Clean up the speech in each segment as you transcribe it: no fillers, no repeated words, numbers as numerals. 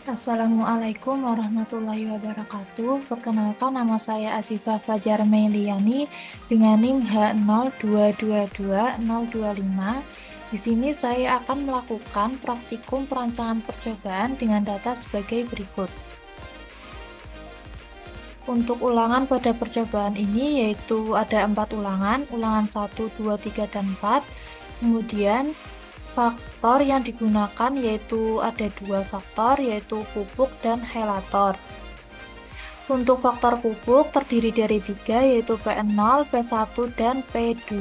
Assalamualaikum warahmatullahi wabarakatuh. Perkenalkan, nama saya Asifah Fajar Meiliani dengan NIM H0222025. Di sini saya akan melakukan praktikum perancangan percobaan dengan data sebagai berikut. Untuk ulangan pada percobaan ini yaitu ada 4 ulangan, ulangan 1, 2, 3, dan 4. Kemudian faktor yang digunakan yaitu ada 2 faktor, yaitu pupuk dan helator. Untuk faktor pupuk terdiri dari 3, yaitu P0, P1, dan P2.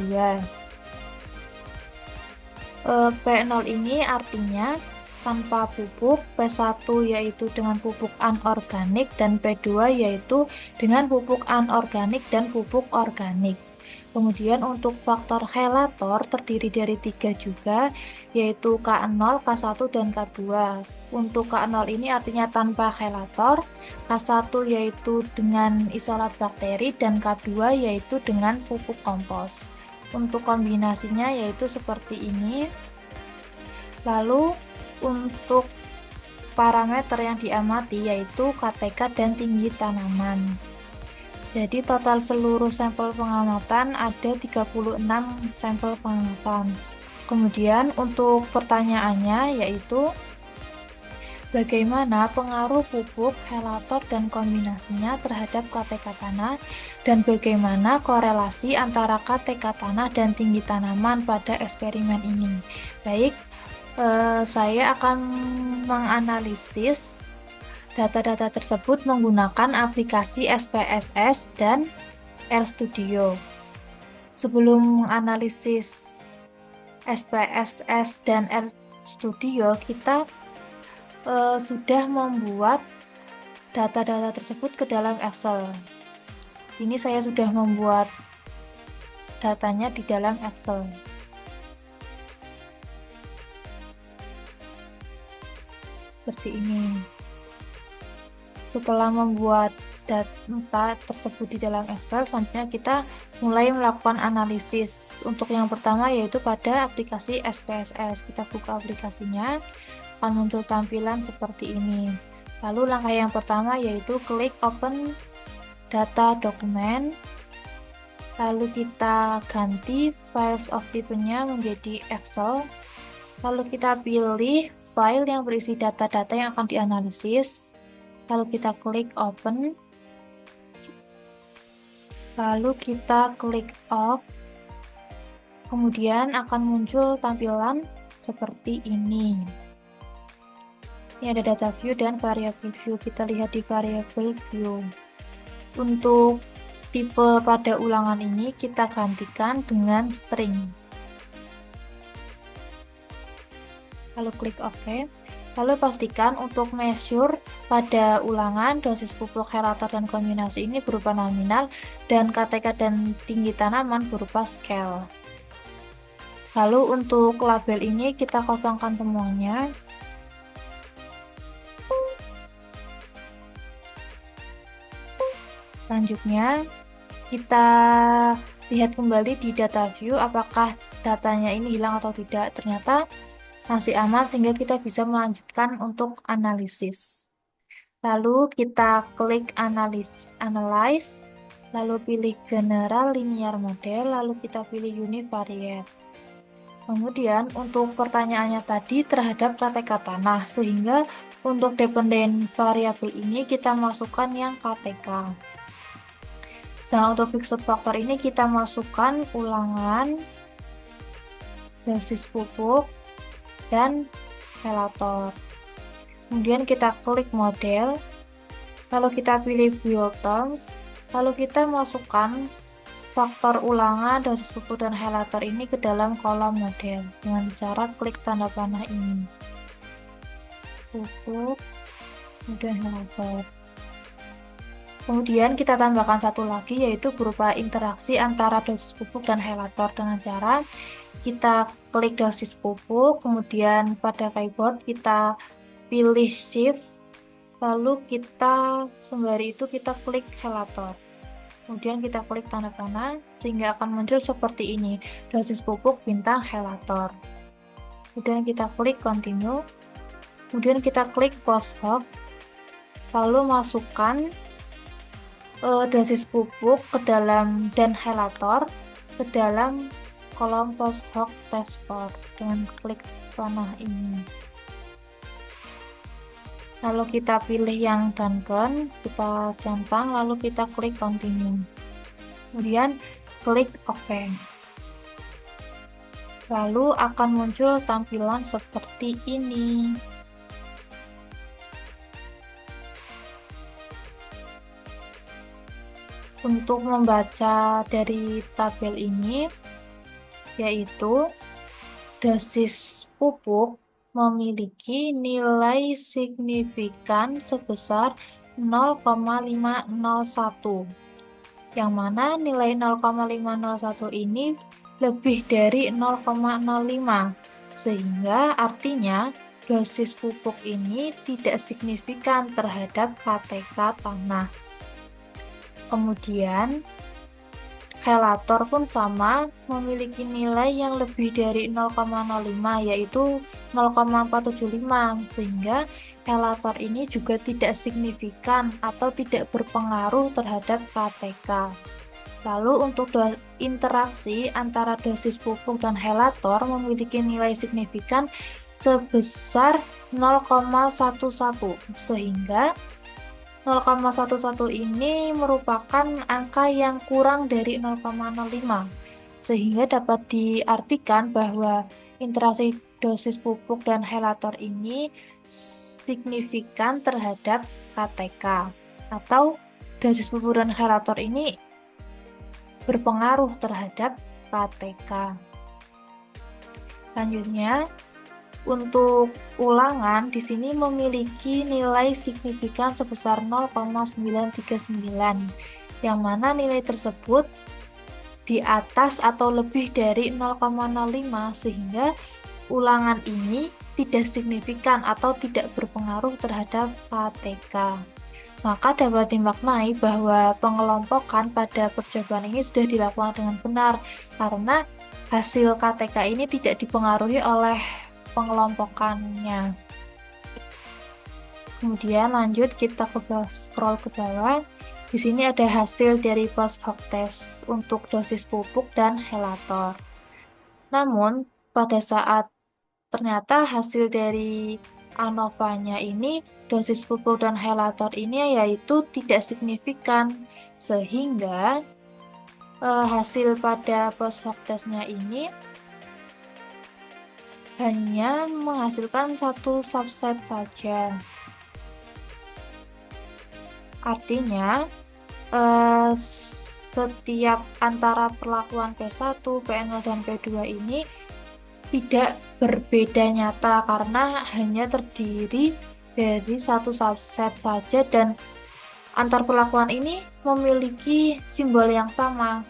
P0 ini artinya tanpa pupuk, P1 yaitu dengan pupuk anorganik, dan P2 yaitu dengan pupuk anorganik dan pupuk organik. Kemudian untuk faktor helator terdiri dari 3 juga, yaitu K0, K1, dan K2. Untuk K0 ini artinya tanpa helator, K1 yaitu dengan isolat bakteri, dan K2 yaitu dengan pupuk kompos. Untuk kombinasinya yaitu seperti ini. Lalu untuk parameter yang diamati yaitu KTK dan tinggi tanaman. Jadi total seluruh sampel pengamatan ada 36 sampel pengamatan. Kemudian untuk pertanyaannya yaitu bagaimana pengaruh pupuk, helator, dan kombinasinya terhadap KTK tanah, dan bagaimana korelasi antara KTK tanah dan tinggi tanaman pada eksperimen ini. Baik, saya akan menganalisis data-data tersebut menggunakan aplikasi SPSS dan RStudio. Sebelum menganalisis SPSS dan RStudio, kita sudah membuat data-data tersebut ke dalam Excel. Ini saya sudah membuat datanya di dalam Excel. Seperti ini. Setelah membuat data tersebut di dalam Excel, selanjutnya kita mulai melakukan analisis. Untuk yang pertama yaitu pada aplikasi SPSS. Kita buka aplikasinya, akan muncul tampilan seperti ini. Lalu langkah yang pertama yaitu klik open data dokumen. Lalu kita ganti files of tipenya menjadi Excel. Lalu kita pilih file yang berisi data-data yang akan dianalisis. Lalu kita klik open. Lalu kita klik off. Kemudian akan muncul tampilan seperti ini. Ini ada data view dan variable view. Kita lihat di variable view. Untuk tipe pada ulangan ini kita gantikan dengan string. Lalu klik OK. Lalu pastikan untuk measure pada ulangan dosis pupuk, helator, dan kombinasi ini berupa nominal, dan KTK dan tinggi tanaman berupa scale. Lalu untuk label ini kita kosongkan semuanya. Selanjutnya kita lihat kembali di data view apakah datanya ini hilang atau tidak. Ternyata masih aman sehingga kita bisa melanjutkan untuk analisis. Lalu kita klik analyze, lalu pilih general linear model, lalu kita pilih univariate. Kemudian untuk pertanyaannya tadi terhadap KTK tanah, sehingga untuk dependent variable ini kita masukkan yang KTK. Sedangkan untuk fixed factor ini kita masukkan ulangan, dosis pupuk, dan helator. Kemudian kita klik model, lalu kita pilih build terms, lalu kita masukkan faktor ulangan, dosis pupuk, dan helator ini ke dalam kolom model dengan cara klik tanda panah ini. Pupuk, kemudian helator. Kemudian kita tambahkan satu lagi yaitu berupa interaksi antara dosis pupuk dan helator dengan cara kita klik dosis pupuk, kemudian pada keyboard kita pilih shift, lalu kita sembari itu kita klik helator. Kemudian kita klik tanda panah sehingga akan muncul seperti ini, dosis pupuk bintang helator. Kemudian kita klik continue. Kemudian kita klik post hoc, lalu masukkan dosis pupuk ke dalam dan helator ke dalam kolom post hoc test score dengan klik panah ini. Lalu kita pilih yang Duncan, kita centang, lalu kita klik continue. Kemudian klik OK. Lalu akan muncul tampilan seperti ini. Untuk membaca dari tabel ini, yaitu dosis pupuk memiliki nilai signifikan sebesar 0,501, yang mana nilai 0,501 ini lebih dari 0,05, sehingga artinya dosis pupuk ini tidak signifikan terhadap KTK tanah. Kemudian helator pun sama, memiliki nilai yang lebih dari 0,05, yaitu 0,475, sehingga helator ini juga tidak signifikan atau tidak berpengaruh terhadap KTK. Lalu untuk interaksi antara dosis pupuk dan helator memiliki nilai signifikan sebesar 0,11, sehingga 0,11 ini merupakan angka yang kurang dari 0,05, sehingga dapat diartikan bahwa interaksi dosis pupuk dan helator ini signifikan terhadap KTK, atau dosis pupuk dan helator ini berpengaruh terhadap KTK. Selanjutnya, untuk ulangan di sini memiliki nilai signifikan sebesar 0,939, yang mana nilai tersebut di atas atau lebih dari 0,05, sehingga ulangan ini tidak signifikan atau tidak berpengaruh terhadap KTK. Maka dapat dimaknai bahwa pengelompokan pada percobaan ini sudah dilakukan dengan benar, karena hasil KTK ini tidak dipengaruhi oleh pengelompokannya. Kemudian lanjut kita scroll ke bawah. Di sini ada hasil dari post hoc test untuk dosis pupuk dan helator. Namun pada saat ternyata hasil dari ANOVA-nya ini, dosis pupuk dan helator ini yaitu tidak signifikan, sehingga hasil pada post hoc test-nya ini hanya menghasilkan satu subset saja. Artinya, setiap antara perlakuan P1, P0, dan P2 ini tidak berbeda nyata karena hanya terdiri dari satu subset saja, dan antar perlakuan ini memiliki simbol yang sama.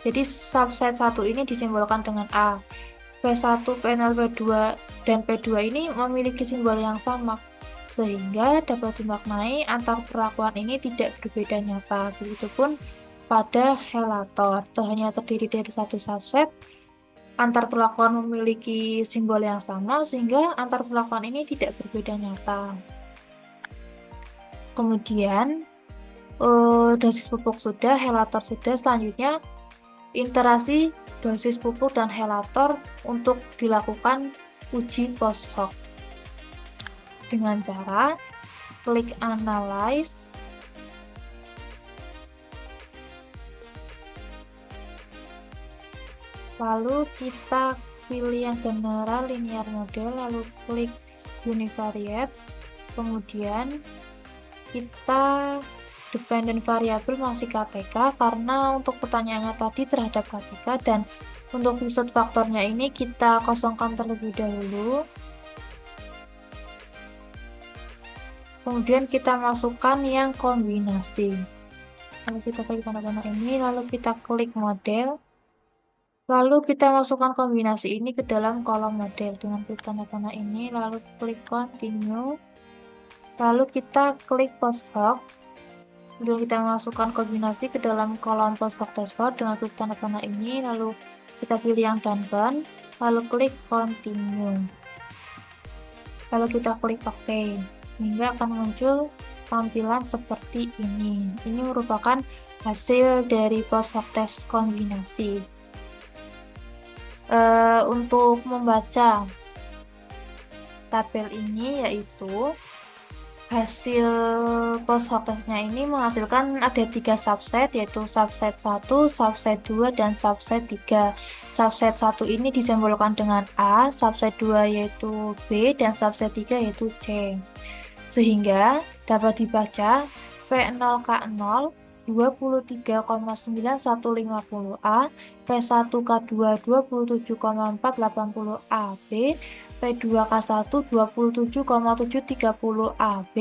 Jadi subset 1 ini disimbolkan dengan A. P1, P0, P2, dan P2 ini memiliki simbol yang sama, sehingga dapat dimaknai antar perlakuan ini tidak berbeda nyata. Begitupun pada helator, hanya terdiri dari satu subset, antar perlakuan memiliki simbol yang sama, sehingga antar perlakuan ini tidak berbeda nyata. Kemudian, dosis pupuk sudah, helator sudah, selanjutnya interaksi dosis pupuk dan helator untuk dilakukan uji post hoc dengan cara klik analyze, lalu kita pilih yang general linear model, lalu klik univariate, kemudian kita dependent variable masih KTK karena untuk pertanyaannya tadi terhadap KTK, dan untuk visit faktornya ini kita kosongkan terlebih dahulu. Kemudian kita masukkan yang kombinasi. Lalu kita klik tanda panah ini, lalu kita klik model. Lalu kita masukkan kombinasi ini ke dalam kolom model dengan klik tanda panah ini, lalu klik continue. Lalu kita klik post hoc. Kemudian kita masukkan kombinasi ke dalam kolom post hoc test score dengan klik tanda panah ini, lalu kita pilih yang Duncan, lalu klik continue. Lalu kita klik OK, hingga akan muncul tampilan seperti ini. Ini merupakan hasil dari post hoc test kombinasi. Untuk membaca tabel ini yaitu hasil post hoc testnya ini menghasilkan ada 3 subset, yaitu subset 1, subset 2, dan subset 3. Subset 1 ini disimbolkan dengan A, subset 2 yaitu B, dan subset 3 yaitu C. Sehingga dapat dibaca P0K0 23,9150A, P1K2 27,480AB, P2K1 27,730AB,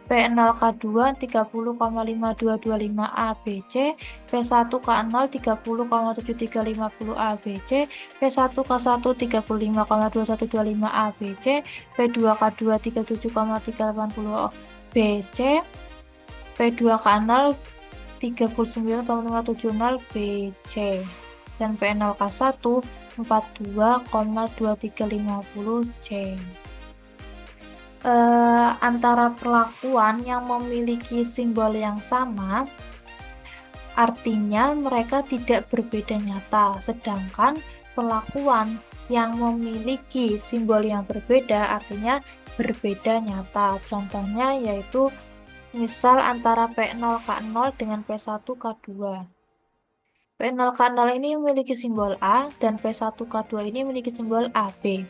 P0K2 30,5225ABC, P1K0 30,7350ABC, P1K1 35,2125ABC, P2K2 37,380BC, P2K0 39,570BC, dan P0K1 42,2350C. Antara perlakuan yang memiliki simbol yang sama, artinya mereka tidak berbeda nyata, sedangkan perlakuan yang memiliki simbol yang berbeda artinya berbeda nyata. Contohnya yaitu misal antara P0K0 dengan P1K2. P0K0 ini memiliki simbol A dan P1K2 ini memiliki simbol AB.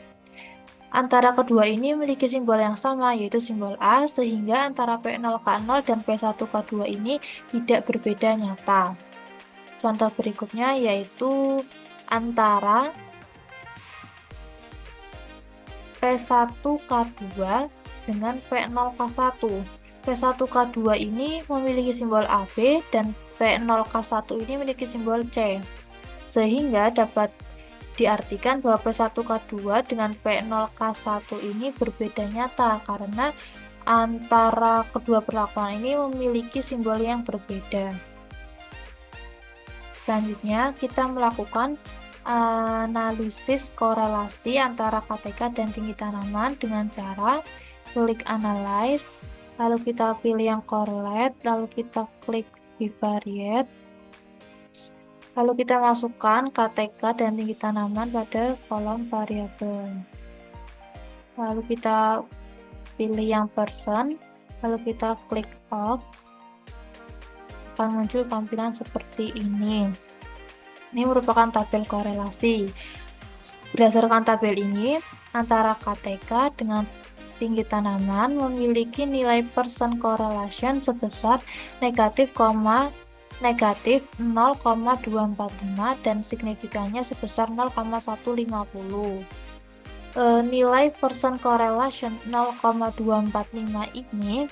Antara kedua ini memiliki simbol yang sama, yaitu simbol A, sehingga antara P0K0 dan P1K2 ini tidak berbeda nyata. Contoh berikutnya yaitu antara P1K2 dengan P0K1. P1K2 ini memiliki simbol AB dan P0K1 ini memiliki simbol C. Sehingga dapat diartikan bahwa P1K2 dengan P0K1 ini berbeda nyata karena antara kedua perlakuan ini memiliki simbol yang berbeda. Selanjutnya kita melakukan analisis korelasi antara KTK dan tinggi tanaman dengan cara klik Analyze, lalu kita pilih yang correlate, lalu kita klik bivariate, lalu kita masukkan KTK dan tinggi tanaman pada kolom variabel. Lalu kita pilih yang person, lalu kita klik OK. Akan muncul tampilan seperti ini. Ini merupakan tabel korelasi. Berdasarkan tabel ini, antara KTK dengan tinggi tanaman memiliki nilai percent correlation sebesar negatif 0,245 dan signifikannya sebesar 0,150. Nilai percent correlation 0,245 ini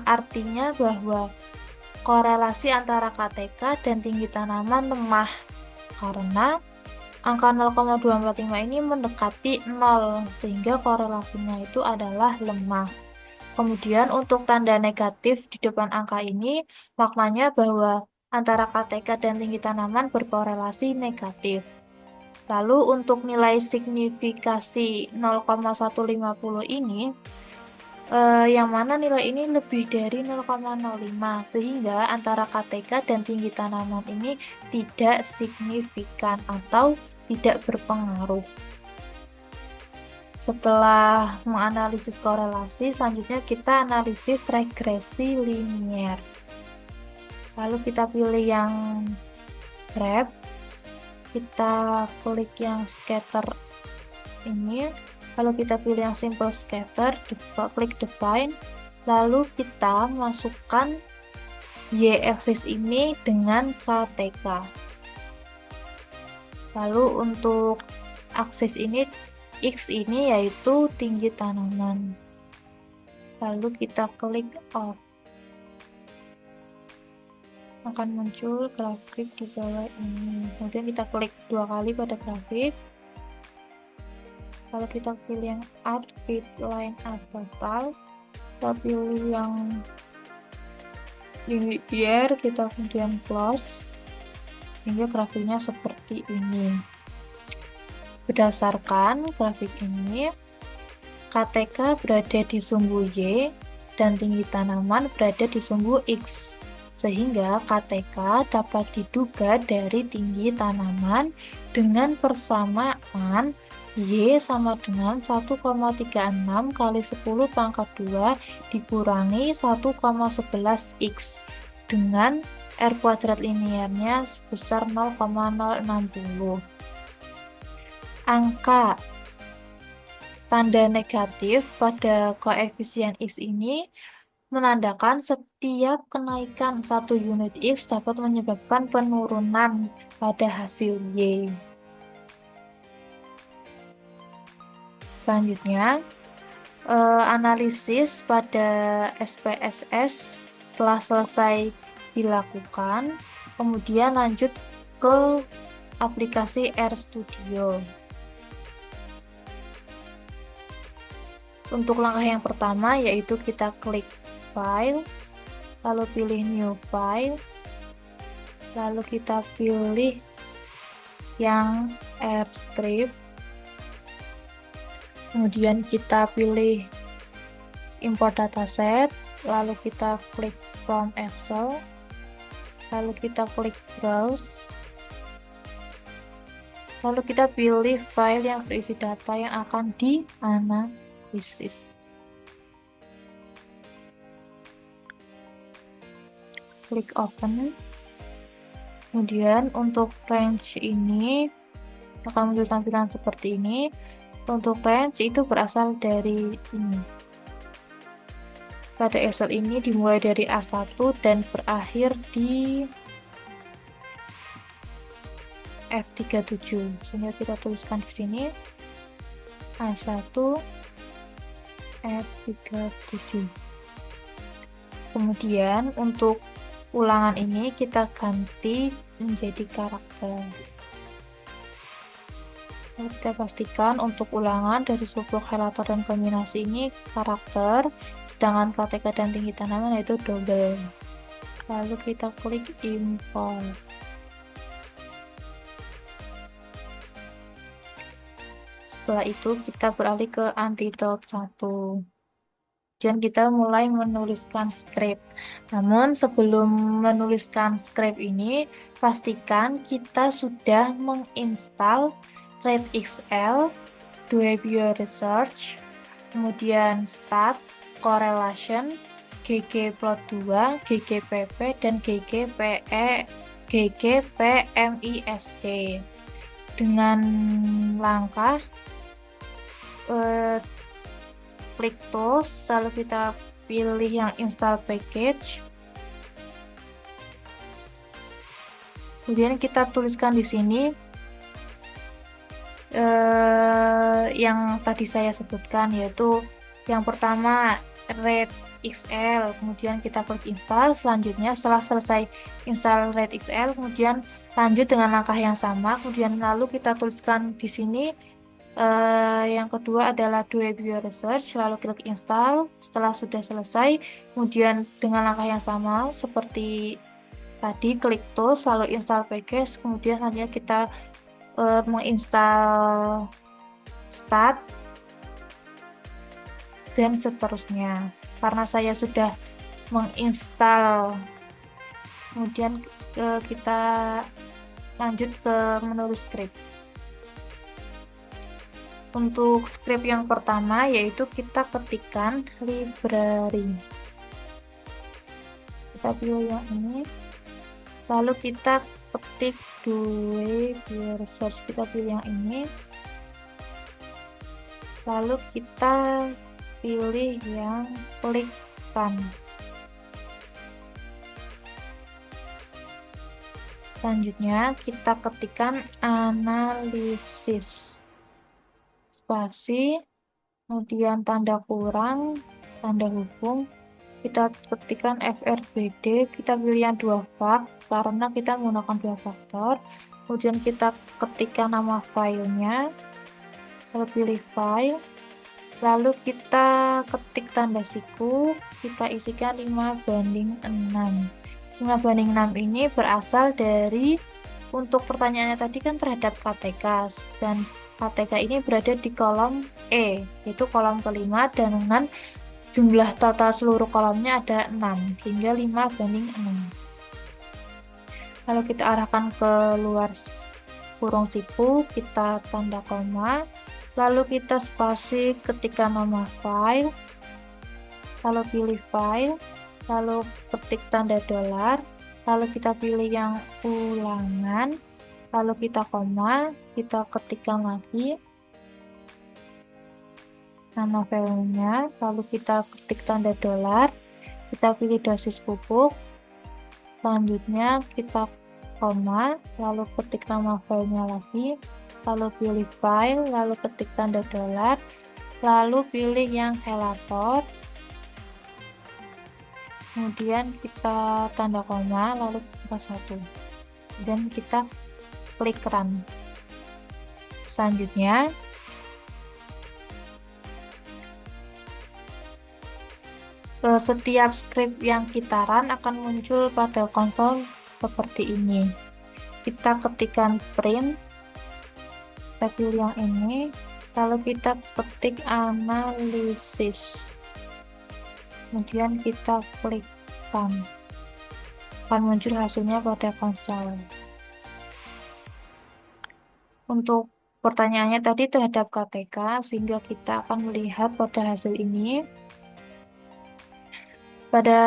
artinya bahwa korelasi antara KTK dan tinggi tanaman lemah karena angka 0,245 ini mendekati 0 sehingga korelasinya itu adalah lemah. Kemudian untuk tanda negatif di depan angka ini maknanya bahwa antara KTK dan tinggi tanaman berkorelasi negatif. Lalu untuk nilai signifikasi 0,150 ini yang mana nilai ini lebih dari 0,05 sehingga antara KTK dan tinggi tanaman ini tidak signifikan atau tidak berpengaruh. Setelah menganalisis korelasi, selanjutnya kita analisis regresi linier. Lalu kita pilih yang graph, kita klik yang scatter ini, lalu kita pilih yang simple scatter, klik define, lalu kita masukkan y-axis ini dengan KTK. Lalu untuk aksis ini, X ini yaitu tinggi tanaman. Lalu kita klik OK. Akan muncul grafik di bawah ini. Kemudian kita klik 2 kali pada grafik. Kalau kita pilih yang add fit line up total, kita pilih yang linear, kita kemudian close hingga grafiknya seperti ini. Berdasarkan grafik ini, KTK berada di sumbu Y dan tinggi tanaman berada di sumbu X. Sehingga KTK dapat diduga dari tinggi tanaman dengan persamaan Y sama dengan 1,36 kali 10 pangkat 2 dikurangi 1,11 X dengan R kuadrat linearnya sebesar 0,060. Angka tanda negatif pada koefisien X ini menandakan setiap kenaikan 1 unit X dapat menyebabkan penurunan pada hasil Y. Selanjutnya, analisis pada SPSS telah selesai dilakukan, kemudian lanjut ke aplikasi RStudio. Untuk langkah yang pertama yaitu kita klik file, lalu pilih new file, lalu kita pilih yang RScript, kemudian kita pilih import dataset, lalu kita klik from Excel, lalu kita klik browse, lalu kita pilih file yang berisi data yang akan dianalisis. Klik open. Kemudian untuk range ini akan muncul tampilan seperti ini. Untuk range itu berasal dari ini. Pada Excel ini dimulai dari A1 dan berakhir di F37. Sehingga kita tuliskan di sini A1 F37. Kemudian untuk ulangan ini kita ganti menjadi karakter. Kita pastikan untuk ulangan dari pupuk helator dan kombinasi ini karakter, sedangkan KTK dan tinggi tanaman yaitu double. Lalu kita klik import. Setelah itu kita beralih ke antidote 1. Dan kita mulai menuliskan script. Namun sebelum menuliskan script ini, pastikan kita sudah menginstal RedXL, Behavior Research, kemudian Stat, Correlation, ggplot2, ggpp, dan ggpmisc. Dengan langkah klik tools, lalu kita pilih yang install package. Kemudian kita tuliskan di sini yang tadi saya sebutkan, yaitu yang pertama RedXL, kemudian kita klik install. Selanjutnya setelah selesai install RedXL, kemudian lanjut dengan langkah yang sama, kemudian lalu kita tuliskan di sini yang kedua adalah Behavior Research, lalu klik install. Setelah sudah selesai, kemudian dengan langkah yang sama seperti tadi, klik tools, lalu install package, kemudian hanya kita menginstal stat dan seterusnya. Karena saya sudah menginstal, kemudian kita lanjut ke menulis script. Untuk script yang pertama yaitu kita ketikkan library. Kita pilih yang ini, lalu kita ketik Behavior Research, kita pilih yang ini, lalu kita pilih yang klik run. Selanjutnya kita ketikkan analisis, spasi, kemudian tanda kurang, tanda hubung, kita ketikkan FRBD, kita pilih yang 2 fak karena kita menggunakan 2 faktor, kemudian kita ketikkan nama filenya, lalu pilih file, lalu kita ketik tanda siku, kita isikan 5:6. 5:6 ini berasal dari Untuk pertanyaannya tadi kan terhadap KTK, dan KTK ini berada di kolom E, yaitu kolom kelima dengan jumlah total seluruh kolomnya ada 6, sehingga 5:6. Lalu kita arahkan ke luar kurung siku, kita tanda koma, lalu kita spasi ketikkan nama file, lalu pilih file, lalu ketik tanda dolar, lalu kita pilih yang ulangan, lalu kita koma, kita ketikkan lagi nama filenya, lalu kita ketik tanda dolar, kita pilih dosis pupuk, selanjutnya kita koma, lalu ketik nama filenya lagi, lalu pilih file, lalu ketik tanda dolar, lalu pilih yang helator, kemudian kita tanda koma, lalu buka 1, dan kita klik run. Selanjutnya setiap script yang kita run akan muncul pada konsol seperti ini. Kita ketikkan print, kita pilih yang ini, lalu kita ketik analisis, kemudian kita klik run, akan muncul hasilnya pada konsol. Untuk pertanyaannya tadi terhadap KTK, sehingga kita akan melihat pada hasil ini. Pada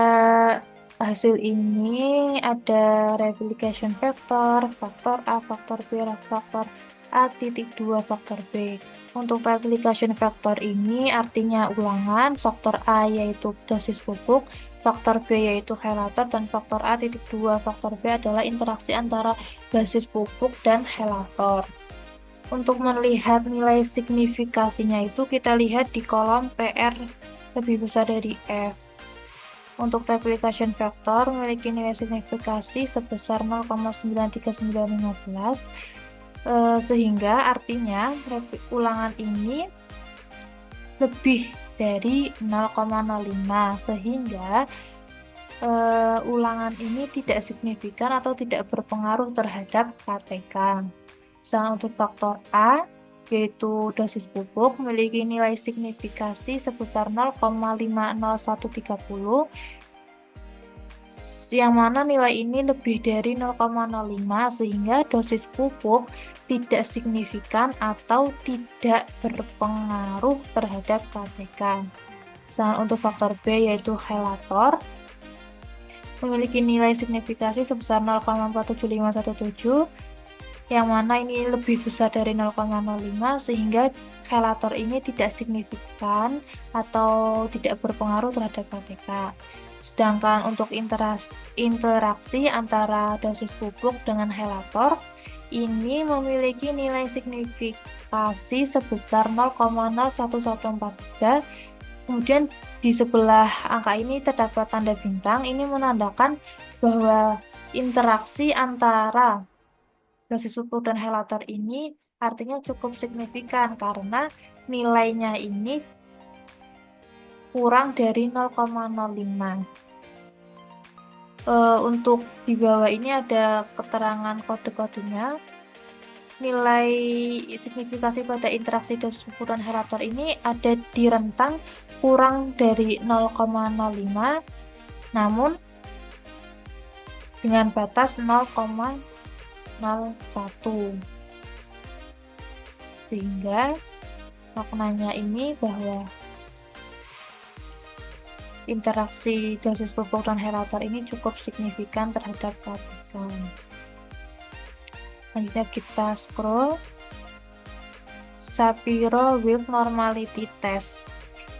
hasil ini ada replication factor, faktor A, faktor B, faktor A.2, faktor B. Untuk replication factor ini artinya ulangan, faktor A yaitu dosis pupuk, faktor B yaitu helator, dan faktor A.2, faktor B adalah interaksi antara basis pupuk dan helator. Untuk melihat nilai signifikasinya itu kita lihat di kolom PR lebih besar dari F. Untuk replication factor memiliki nilai signifikasi sebesar 0,93915, sehingga artinya ulangan ini lebih dari 0,05, sehingga ulangan ini tidak signifikan atau tidak berpengaruh terhadap KTK. Sedangkan untuk faktor A yaitu dosis pupuk memiliki nilai signifikasi sebesar 0,50130, yang mana nilai ini lebih dari 0,05, sehingga dosis pupuk tidak signifikan atau tidak berpengaruh terhadap KTK. Sedangkan untuk faktor B yaitu helator memiliki nilai signifikasi sebesar 0,47517, yang mana ini lebih besar dari 0,05, sehingga helator ini tidak signifikan atau tidak berpengaruh terhadap KTK. Sedangkan untuk interaksi antara dosis pupuk dengan helator ini memiliki nilai signifikasi sebesar 0,01143. Kemudian di sebelah angka ini terdapat tanda bintang, ini menandakan bahwa interaksi antara dosis pupuk dan helator ini artinya cukup signifikan karena nilainya ini kurang dari 0,05. Untuk di bawah ini ada keterangan kode-kodenya. Nilai signifikasi pada interaksi dosis pupuk dan helator ini ada di rentang kurang dari 0,05, namun dengan batas 0,01, sehingga maknanya ini bahwa interaksi dosis pupuk dan helator ini cukup signifikan terhadap KTK. Selanjutnya kita scroll. Shapiro-Wilk Normality Test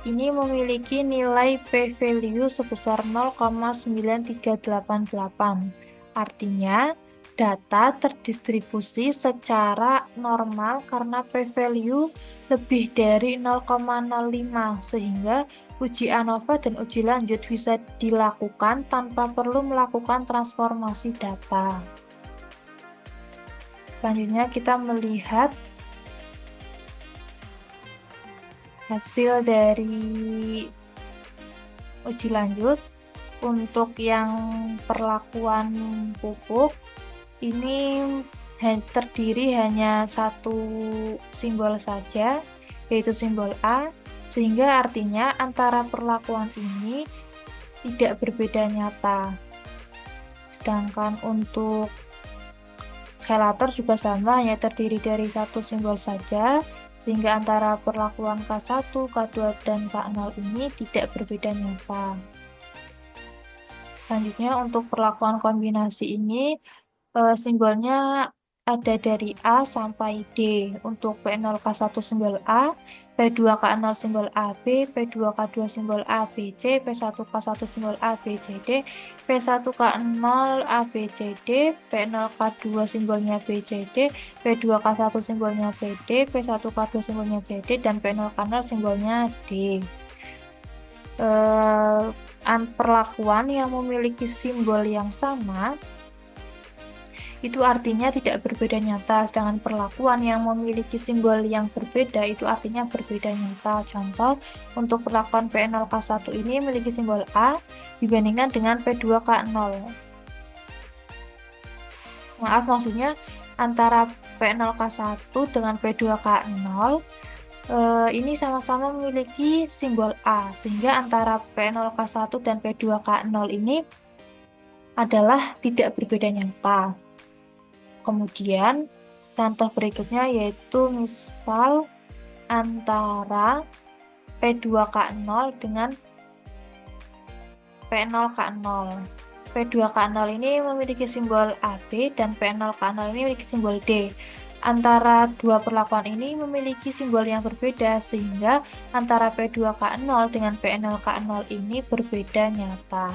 ini memiliki nilai p-value sebesar 0,9388. Artinya data terdistribusi secara normal karena p-value lebih dari 0,05, sehingga uji ANOVA dan uji lanjut bisa dilakukan tanpa perlu melakukan transformasi data. Selanjutnya kita melihat hasil dari uji lanjut. Untuk yang perlakuan pupuk ini terdiri hanya satu simbol saja, yaitu simbol A, sehingga artinya antara perlakuan ini tidak berbeda nyata. Sedangkan untuk skalator juga sama, hanya terdiri dari satu simbol saja, sehingga antara perlakuan K1, K2, dan K0 ini tidak berbeda nyata. Selanjutnya untuk perlakuan kombinasi ini simbolnya ada dari A sampai D. Untuk P0K1 simbol A, P2K0 simbol AB, P2K2 simbol ABC, P1K1 simbol ABCD, P1K0 ABCD, P0K2 simbolnya BCD, P2K1 simbolnya CD, P1K2 simbolnya CD, dan P0K0 simbolnya D. Perlakuan yang memiliki simbol yang sama itu artinya tidak berbeda nyata, sedangkan perlakuan yang memiliki simbol yang berbeda itu artinya berbeda nyata. Contoh, untuk perlakuan P0K1 ini memiliki simbol A dibandingkan dengan P2K0. Maaf, maksudnya antara P0K1 dengan P2K0 ini sama-sama memiliki simbol A, sehingga antara P0K1 dan P2K0 ini adalah tidak berbeda nyata. Kemudian contoh berikutnya yaitu misal antara P2K0 dengan P0K0. P2K0 ini memiliki simbol AB dan P0K0 ini memiliki simbol D. Antara dua perlakuan ini memiliki simbol yang berbeda, sehingga antara P2K0 dengan P0K0 ini berbeda nyata.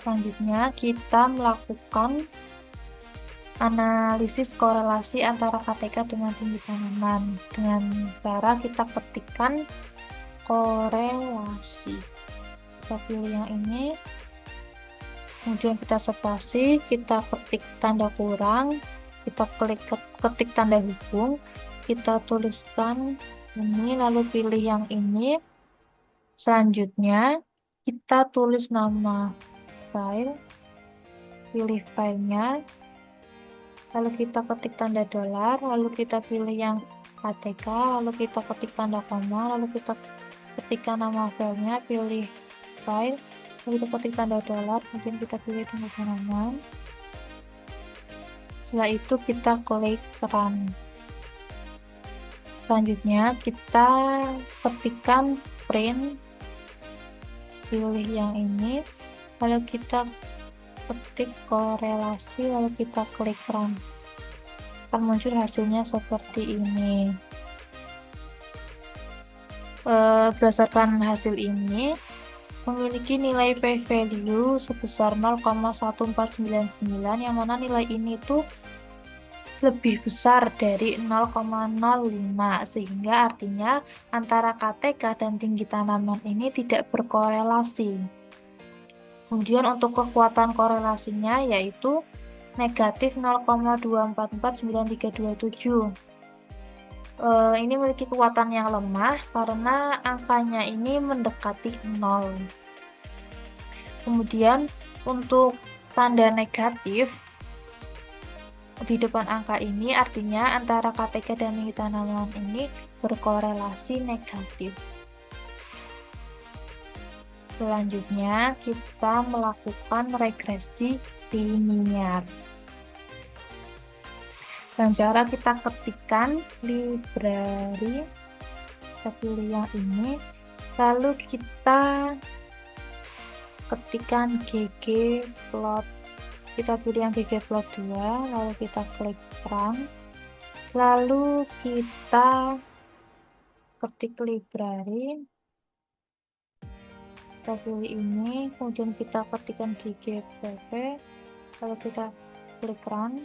Selanjutnya, kita melakukan analisis korelasi antara KTK dengan tinggi tanaman. Dengan cara kita ketikkan korelasi. Kita pilih yang ini. Kemudian kita spasi, kita ketik tanda kurang, kita ketik tanda hubung, kita tuliskan ini, lalu pilih yang ini. Selanjutnya, kita tulis nama file, pilih filenya, lalu kita ketik tanda dolar, lalu kita pilih yang KTK, lalu kita ketik tanda koma, lalu kita ketikkan nama filenya, pilih file, lalu kita ketik tanda dolar, kemudian kita pilih tanda tanaman. Setelah itu kita klik run. Selanjutnya kita ketikkan print, pilih yang ini, lalu kita ketik korelasi, lalu kita klik run. Akan muncul hasilnya seperti ini. Berdasarkan hasil ini memiliki nilai p-value sebesar 0,1499, yang mana nilai ini tuh lebih besar dari 0,05, sehingga artinya antara KTK dan tinggi tanaman ini tidak berkorelasi. Kemudian untuk kekuatan korelasinya yaitu negatif 0,244932. Ini memiliki kekuatan yang lemah karena angkanya ini mendekati 0. Kemudian untuk tanda negatif di depan angka ini artinya antara KTK dan tinggi tanaman ini berkorelasi negatif. Selanjutnya kita melakukan regresi linier. Dan cara kita ketikkan library, kita pilih yang ini, lalu kita ketikkan ggplot, kita pilih yang ggplot 2, lalu kita klik run, lalu kita ketik library, kita pilih ini, kemudian kita ketikkan ggpp, lalu kita klik run.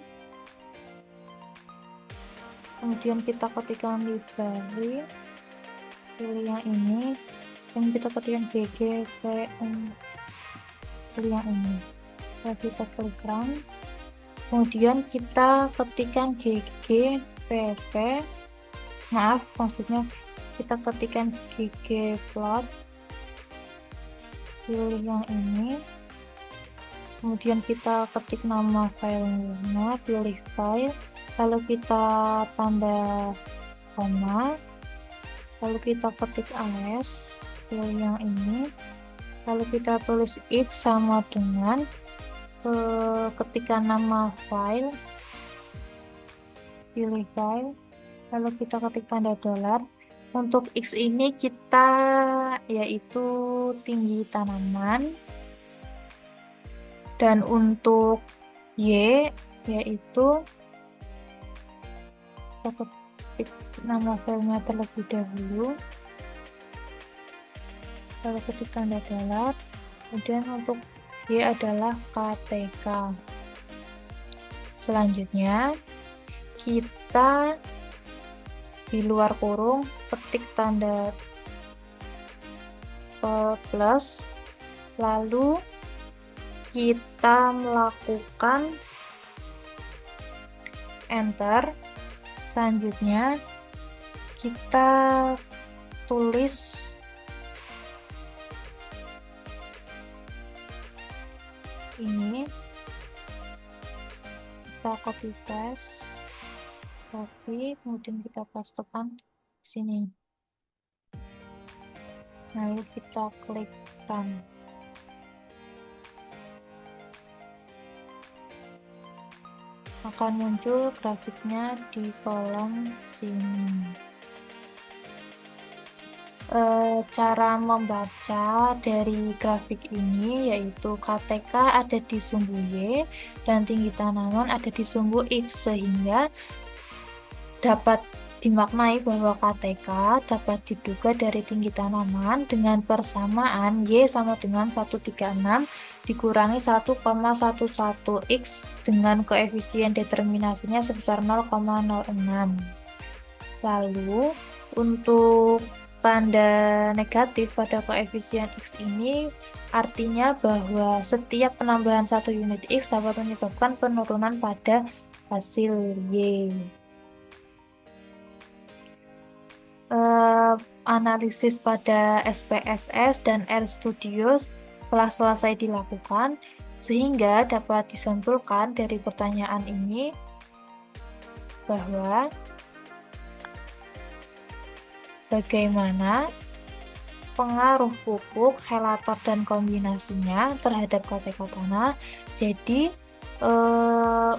Kemudian kita ketikkan library, pilih yang ini, dan kita ketikkan ggpm, pilih yang ini, lalu kita klik run. Kemudian kita ketikkan ggpp, maksudnya kita ketikkan ggplot, pilih yang ini, kemudian kita ketik nama filenya, pilih file, lalu kita tanda koma, lalu kita ketik as, pilih yang ini, lalu kita tulis x sama dengan ketikkan nama file, pilih file, lalu kita ketik tanda dolar. Untuk x ini kita yaitu tinggi tanaman, dan untuk y yaitu kita ketik nama filenya terlebih dahulu, lalu ketik tanda dolar, kemudian untuk y adalah KTK. Selanjutnya kita di luar kurung ketik tanda plus, lalu kita melakukan enter. Selanjutnya kita tulis ini, kita copy paste, kemudian kita pastekan di sini, lalu kita klik run. Akan muncul grafiknya di kolom sini. Cara membaca dari grafik ini yaitu KTK ada di sumbu Y dan tinggi tanaman ada di sumbu X, sehingga dapat dimaknai bahwa KTK dapat diduga dari tinggi tanaman dengan persamaan Y sama dengan 136 dikurangi 1,11 X dengan koefisien determinasinya sebesar 0,06. Lalu untuk tanda negatif pada koefisien X ini artinya bahwa setiap penambahan 1 unit X dapat menyebabkan penurunan pada hasil Y. Analisis pada SPSS dan RStudio telah selesai dilakukan, sehingga dapat disimpulkan dari pertanyaan ini bahwa bagaimana pengaruh pupuk, helator, dan kombinasinya terhadap KTK tanah. Jadi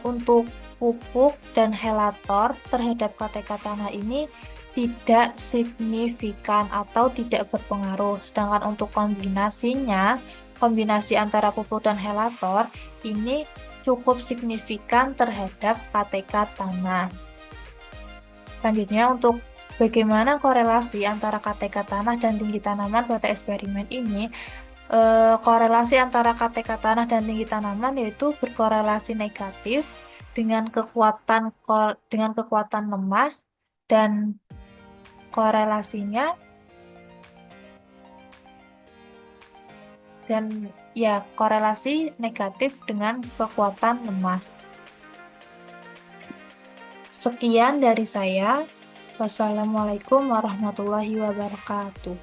untuk pupuk dan helator terhadap KTK tanah ini tidak signifikan atau tidak berpengaruh. Sedangkan untuk kombinasinya, kombinasi antara pupuk dan helator ini cukup signifikan terhadap KTK tanah. Selanjutnya untuk bagaimana korelasi antara KTK tanah dan tinggi tanaman pada eksperimen ini, korelasi antara KTK tanah dan tinggi tanaman yaitu berkorelasi negatif dengan kekuatan lemah, dan korelasinya korelasi negatif dengan kekuatan lemah. Sekian dari saya. Wassalamualaikum warahmatullahi wabarakatuh.